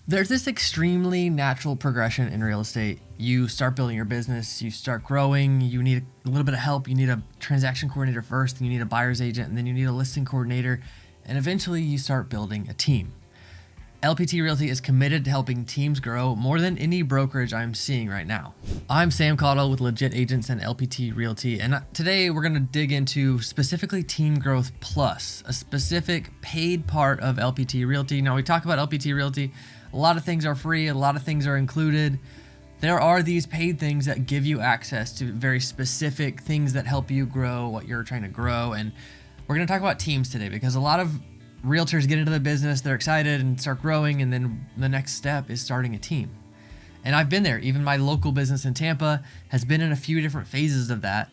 There's this extremely natural progression in real estate. You start building your business, you start growing, you need a little bit of help. You need a transaction coordinator first, then you need a buyer's agent, and then you need a listing coordinator, and eventually you start building a team. LPT Realty is committed to helping teams grow more than any brokerage I'm seeing right now. I'm Sam Caudill with Legit Agents and LPT Realty, and today we're going to dig into specifically Team Growth Plus, a specific paid part of LPT Realty. Now, we talk about LPT Realty, a lot of things are free, a lot of things are included. There are these paid things that give you access to very specific things that help you grow what you're trying to grow, and we're going to talk about teams today because a lot of realtors get into the business, they're excited and start growing, and then the next step is starting a team. And I've been there. Even my local business in Tampa has been in a few different phases of that.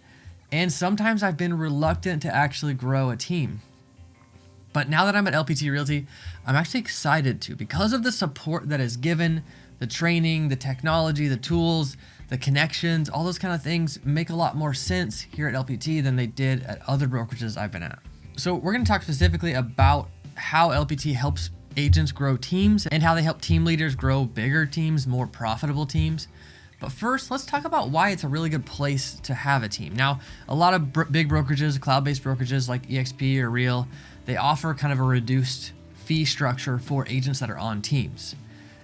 And sometimes I've been reluctant to actually grow a team. But now that I'm at LPT Realty, I'm actually excited to, because of the support that is given, the training, the technology, the tools, the connections, all those kind of things make a lot more sense here at LPT than they did at other brokerages I've been at. So we're going to talk specifically about how LPT helps agents grow teams and how they help team leaders grow bigger teams, more profitable teams. But first, let's talk about why it's a really good place to have a team. Now, a lot of big brokerages, cloud-based brokerages like EXP or Real, they offer kind of a reduced fee structure for agents that are on teams.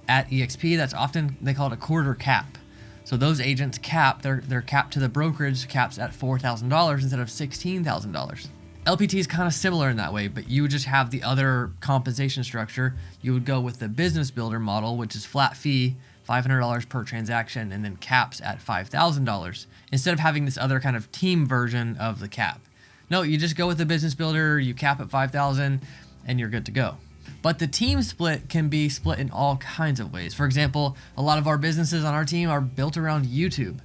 At EXP, that's often, they call it a quarter cap. So those agents cap, their cap to the brokerage caps at $4,000 instead of $16,000. LPT is kind of similar in that way, but you would just have the other compensation structure. You would go with the business builder model, which is flat fee, $500 per transaction, and then caps at $5,000, instead of having this other kind of team version of the cap. No, you just go with the business builder, you cap at $5,000, and you're good to go. But the team split can be split in all kinds of ways. For example, a lot of our businesses on our team are built around YouTube.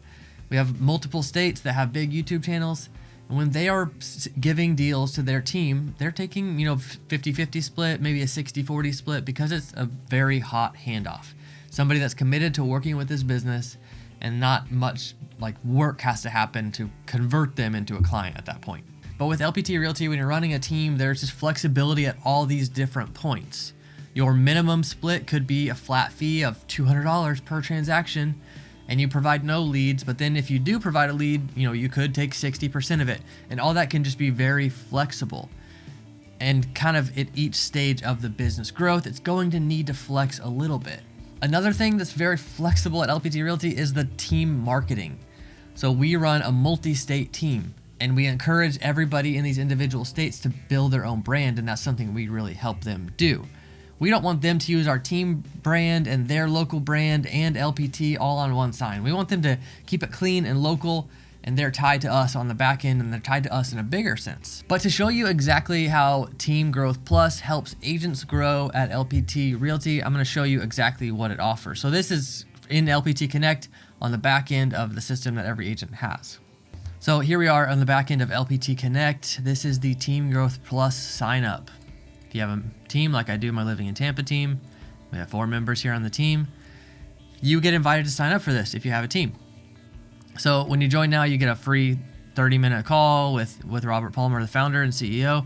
We have multiple states that have big YouTube channels. And when they are giving deals to their team, they're taking, 50-50 split, maybe a 60-40 split, because it's a very hot handoff. Somebody that's committed to working with this business, and not much like work has to happen to convert them into a client at that point. But with LPT Realty, when you're running a team, there's just flexibility at all these different points. Your minimum split could be a flat fee of $200 per transaction, and you provide no leads. But then if you do provide a lead, you could take 60% of it. And all that can just be very flexible. And kind of at each stage of the business growth, it's going to need to flex a little bit. Another thing that's very flexible at LPT Realty is the team marketing. So we run a multi-state team, and we encourage everybody in these individual states to build their own brand, and that's something we really help them do. We don't want them to use our team brand and their local brand and LPT all on one sign. We want them to keep it clean and local, and they're tied to us on the back end, and they're tied to us in a bigger sense. But to show you exactly how Team Growth Plus helps agents grow at LPT Realty, I'm going to show you exactly what it offers. So this is in LPT Connect on the back end of the system that every agent has. So here we are on the back end of LPT Connect. This is the Team Growth Plus sign up. If you have a team like I do, my Living in Tampa team, we have 4 members here on the team, you get invited to sign up for this if you have a team. So when you join now, you get a free 30-minute call with Robert Palmer, the founder and CEO.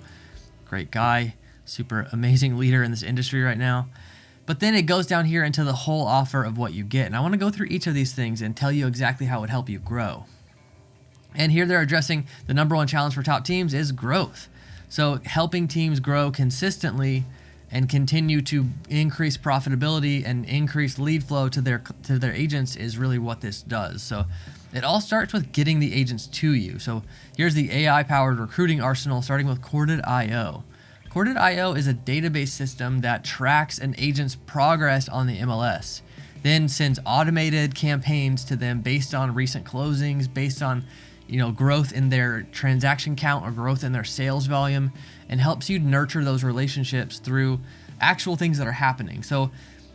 Great guy, super amazing leader in this industry right now. But then it goes down here into the whole offer of what you get. And I want to go through each of these things and tell you exactly how it would help you grow. And here they're addressing the number one challenge for top teams is growth. So helping teams grow consistently and continue to increase profitability and increase lead flow to their agents is really what this does. So it all starts with getting the agents to you. So here's the AI-powered recruiting arsenal, starting with Corded.io. Corded.io is a database system that tracks an agent's progress on the MLS, then sends automated campaigns to them based on recent closings, based on growth in their transaction count or growth in their sales volume, and helps you nurture those relationships through actual things that are happening. So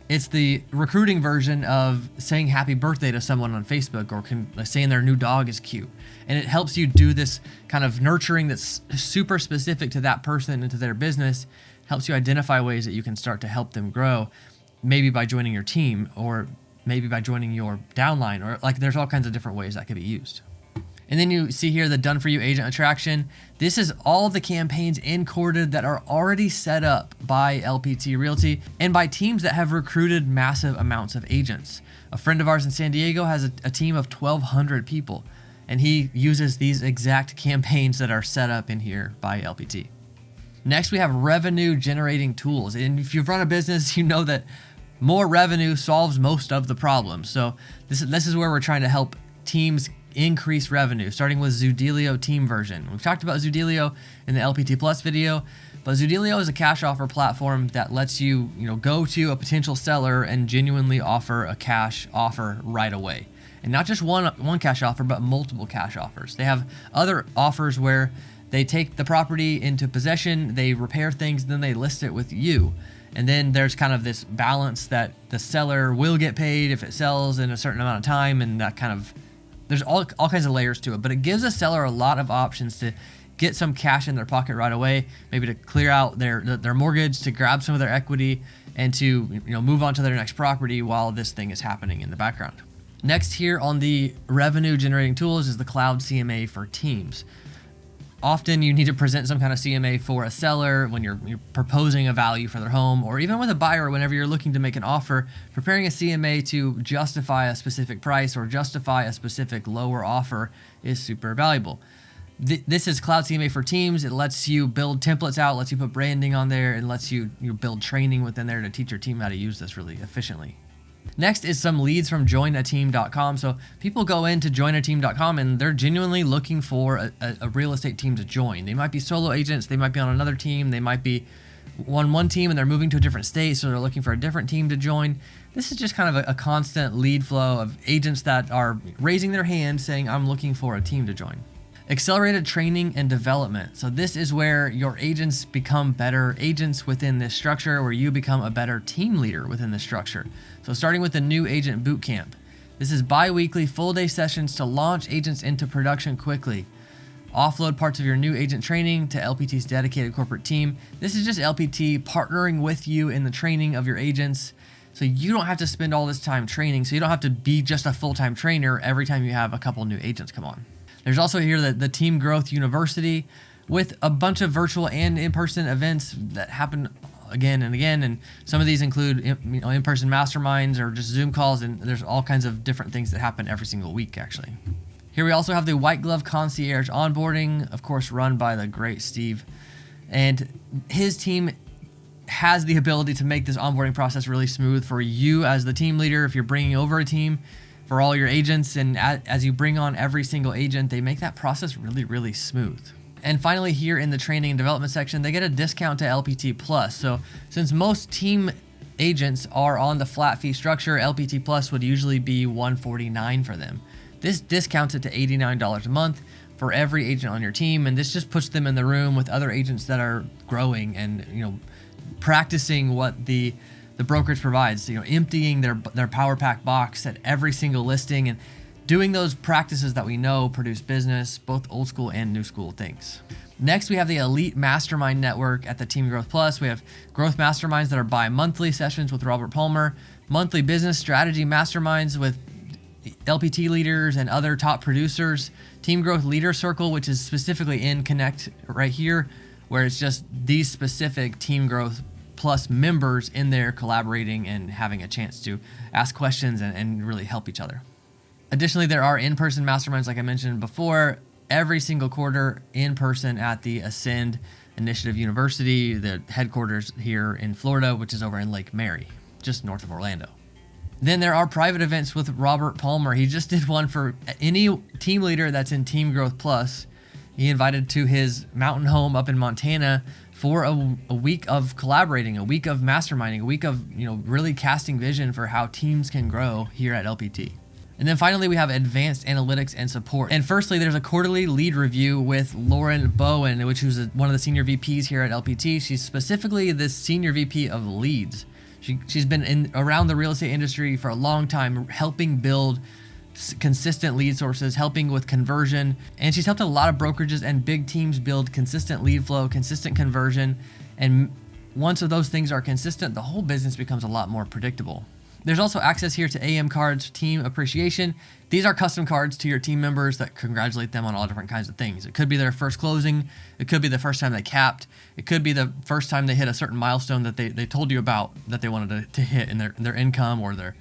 it's the recruiting version of saying happy birthday to someone on Facebook, or saying their new dog is cute. And it helps you do this kind of nurturing that's super specific to that person and to their business, helps you identify ways that you can start to help them grow, maybe by joining your team, or maybe by joining your downline, or there's all kinds of different ways that could be used. And then you see here the done for you agent attraction. This is all the campaigns imported that are already set up by LPT Realty and by teams that have recruited massive amounts of agents. A friend of ours in San Diego has a team of 1,200 people, and he uses these exact campaigns that are set up in here by LPT. Next, we have revenue generating tools. And if you've run a business, you know that more revenue solves most of the problems. So this is where we're trying to help teams increase revenue, starting with Zoodealio team version. We've talked about Zoodealio in the LPT Plus video, but Zoodealio is a cash offer platform that lets you, go to a potential seller and genuinely offer a cash offer right away. And not just one cash offer, but multiple cash offers. They have other offers where they take the property into possession, they repair things, then they list it with you. And then there's kind of this balance that the seller will get paid if it sells in a certain amount of time, and that kind of, there's all kinds of layers to it. But it gives a seller a lot of options to get some cash in their pocket right away, maybe to clear out their mortgage, to grab some of their equity, and to move on to their next property while this thing is happening in the background. Next here on the revenue generating tools is the Cloud CMA for teams. Often you need to present some kind of CMA for a seller when you're proposing a value for their home, or even with a buyer whenever you're looking to make an offer. Preparing a CMA to justify a specific price or justify a specific lower offer is super valuable. This is Cloud CMA for teams. It lets you build templates out, lets you put branding on there, and lets you build training within there to teach your team how to use this really efficiently. Next is some leads from joinateam.com. So people go into joinateam.com and they're genuinely looking for a real estate team to join. They might be solo agents, they might be on another team, they might be on one team and they're moving to a different state, so they're looking for a different team to join. This is just kind of a constant lead flow of agents that are raising their hand saying, I'm looking for a team to join. Accelerated training and development. So this is where your agents become better agents within this structure, where you become a better team leader within this structure. So starting with the new agent bootcamp. This is bi-weekly full-day sessions to launch agents into production quickly. Offload parts of your new agent training to LPT's dedicated corporate team. This is just LPT partnering with you in the training of your agents, so you don't have to spend all this time training, so you don't have to be just a full-time trainer every time you have a couple new agents come on. There's also here the Team Growth University with a bunch of virtual and in-person events that happen again and again. And some of these include in-person masterminds or just Zoom calls. And there's all kinds of different things that happen every single week, actually. Here we also have the White Glove Concierge onboarding, of course, run by the great Steve. And his team has the ability to make this onboarding process really smooth for you as the team leader. If you're bringing over a team, for all your agents, and as you bring on every single agent, they make that process really, really smooth. And finally, here in the training and development section, they get a discount to LPT Plus. So since most team agents are on the flat fee structure, LPT Plus would usually be $149 for them. This discounts it to $89 a month for every agent on your team, and this just puts them in the room with other agents that are growing and practicing what the brokerage provides, emptying their power pack box at every single listing and doing those practices that we know produce business, both old school and new school things. Next, we have the Elite Mastermind Network at the Team Growth Plus. We have growth masterminds that are bi-monthly sessions with Robert Palmer, monthly business strategy masterminds with LPT leaders and other top producers, Team Growth Leader Circle, which is specifically in Connect right here, where it's just these specific Team Growth Plus members in there collaborating and having a chance to ask questions and really help each other. Additionally, there are in-person masterminds, like I mentioned before, every single quarter in person at the Ascend Initiative University, the headquarters here in Florida, which is over in Lake Mary, just north of Orlando. Then there are private events with Robert Palmer. He just did one for any team leader that's in Team Growth Plus. He invited to his mountain home up in Montana for a week of collaborating, a week of masterminding, a week of really casting vision for how teams can grow here at LPT. And then finally, we have advanced analytics and support. And firstly, there's a quarterly lead review with Lauren Bowen, which was one of the senior VPs here at LPT. She's specifically the senior VP of leads. She's been around the real estate industry for a long time, helping build consistent lead sources, helping with conversion, and she's helped a lot of brokerages and big teams build consistent lead flow, consistent conversion, and once those things are consistent, the whole business becomes a lot more predictable. There's also access here to AM cards, team appreciation. These are custom cards to your team members that congratulate them on all different kinds of things. It could be their first closing. It could be the first time they capped. It could be the first time they hit a certain milestone that they told you about that they wanted to hit in their income, or they're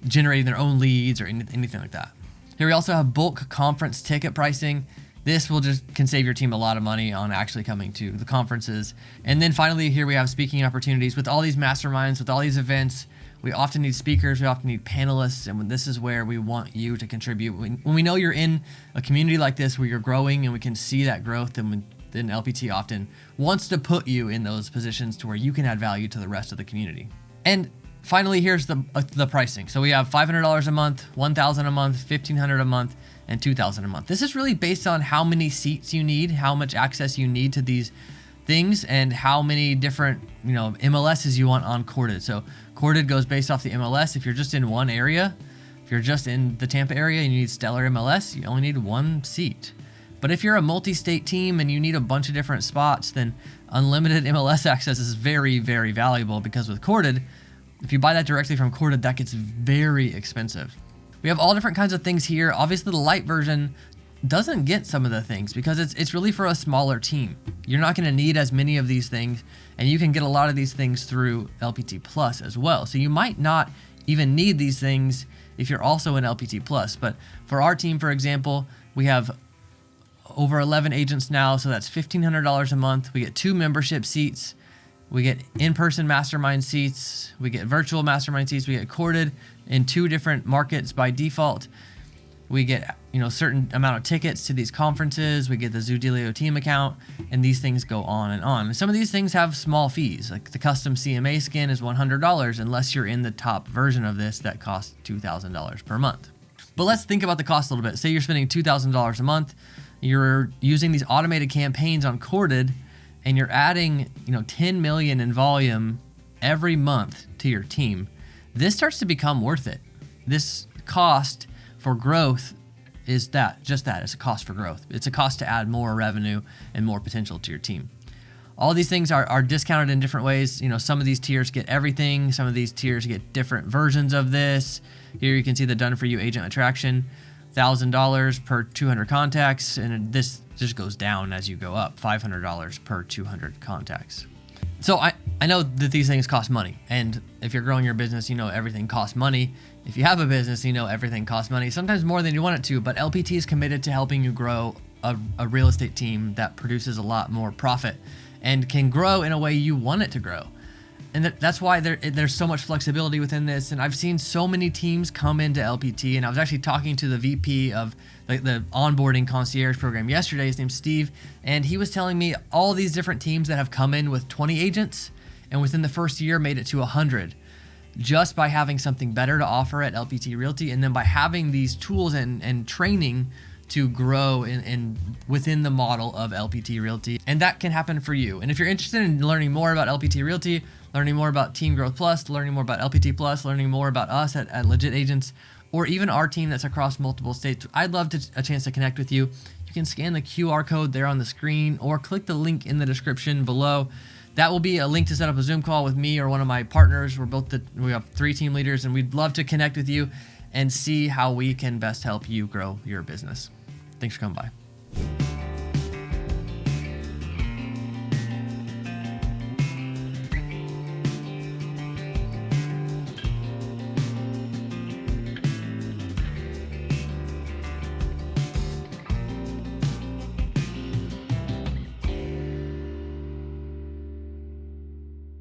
generating their own leads or anything like that. Here we also have bulk conference ticket pricing. This can save your team a lot of money on actually coming to the conferences. And then finally, here we have speaking opportunities. With all these masterminds, with all these events, we often need speakers, we often need panelists, and this is where we want you to contribute. When we know you're in a community like this where you're growing and we can see that growth, then LPT often wants to put you in those positions to where you can add value to the rest of the community. And finally, here's the pricing. So we have $500 a month, $1,000 a month, $1,500 a month, and $2,000 a month. This is really based on how many seats you need, how much access you need to these things, and how many different MLSs you want on Corded. So Corded goes based off the MLS. If you're just in one area, if you're just in the Tampa area and you need stellar MLS, you only need one seat. But if you're a multi-state team and you need a bunch of different spots, then unlimited MLS access is very, very valuable, because with Corded, if you buy that directly from Corded, that gets very expensive. We have all different kinds of things here. Obviously, the light version doesn't get some of the things because it's really for a smaller team. You're not going to need as many of these things, and you can get a lot of these things through LPT Plus as well. So you might not even need these things if you're also in LPT Plus. But for our team, for example, we have over 11 agents now, so that's $1,500 a month. We get 2 membership seats. We get in-person mastermind seats. We get virtual mastermind seats. We get Corded in 2 different markets by default. We get certain amount of tickets to these conferences. We get the Zudilio team account, and these things go on and on. And some of these things have small fees, like the custom CMA skin is $100 unless you're in the top version of this that costs $2,000 per month. But let's think about the cost a little bit. Say you're spending $2,000 a month. You're using these automated campaigns on Corded, and you're adding 10 million in volume every month to your team. This starts to become worth it. This cost for growth is just that. It's a cost for growth. It's a cost to add more revenue and more potential to your team. All these things are discounted in different ways. Some of these tiers get everything. Some of these tiers get different versions of this. Here you can see the done for you agent attraction, $1,000 per 200 contacts, and this just goes down as you go up, $500 per 200 contacts. So I know that these things cost money, and if you're growing your business, everything costs money. If you have a business, everything costs money, sometimes more than you want it to, but LPT is committed to helping you grow a real estate team that produces a lot more profit and can grow in a way you want it to grow. And that's why there's so much flexibility within this. And I've seen so many teams come into LPT, and I was actually talking to the VP of the onboarding concierge program yesterday. His name's Steve, and he was telling me all these different teams that have come in with 20 agents and within the first year made it to 100 just by having something better to offer at LPT Realty, and then by having these tools and training to grow in within the model of LPT Realty. And that can happen for you. And if you're interested in learning more about LPT Realty, learning more about Team Growth Plus, learning more about LPT Plus, learning more about us at Legit Agents, or even our team that's across multiple states, I'd love a chance to connect with you. You can scan the QR code there on the screen or click the link in the description below. That will be a link to set up a Zoom call with me or one of my partners. We have 3 team leaders, and we'd love to connect with you and see how we can best help you grow your business. Thanks for coming by.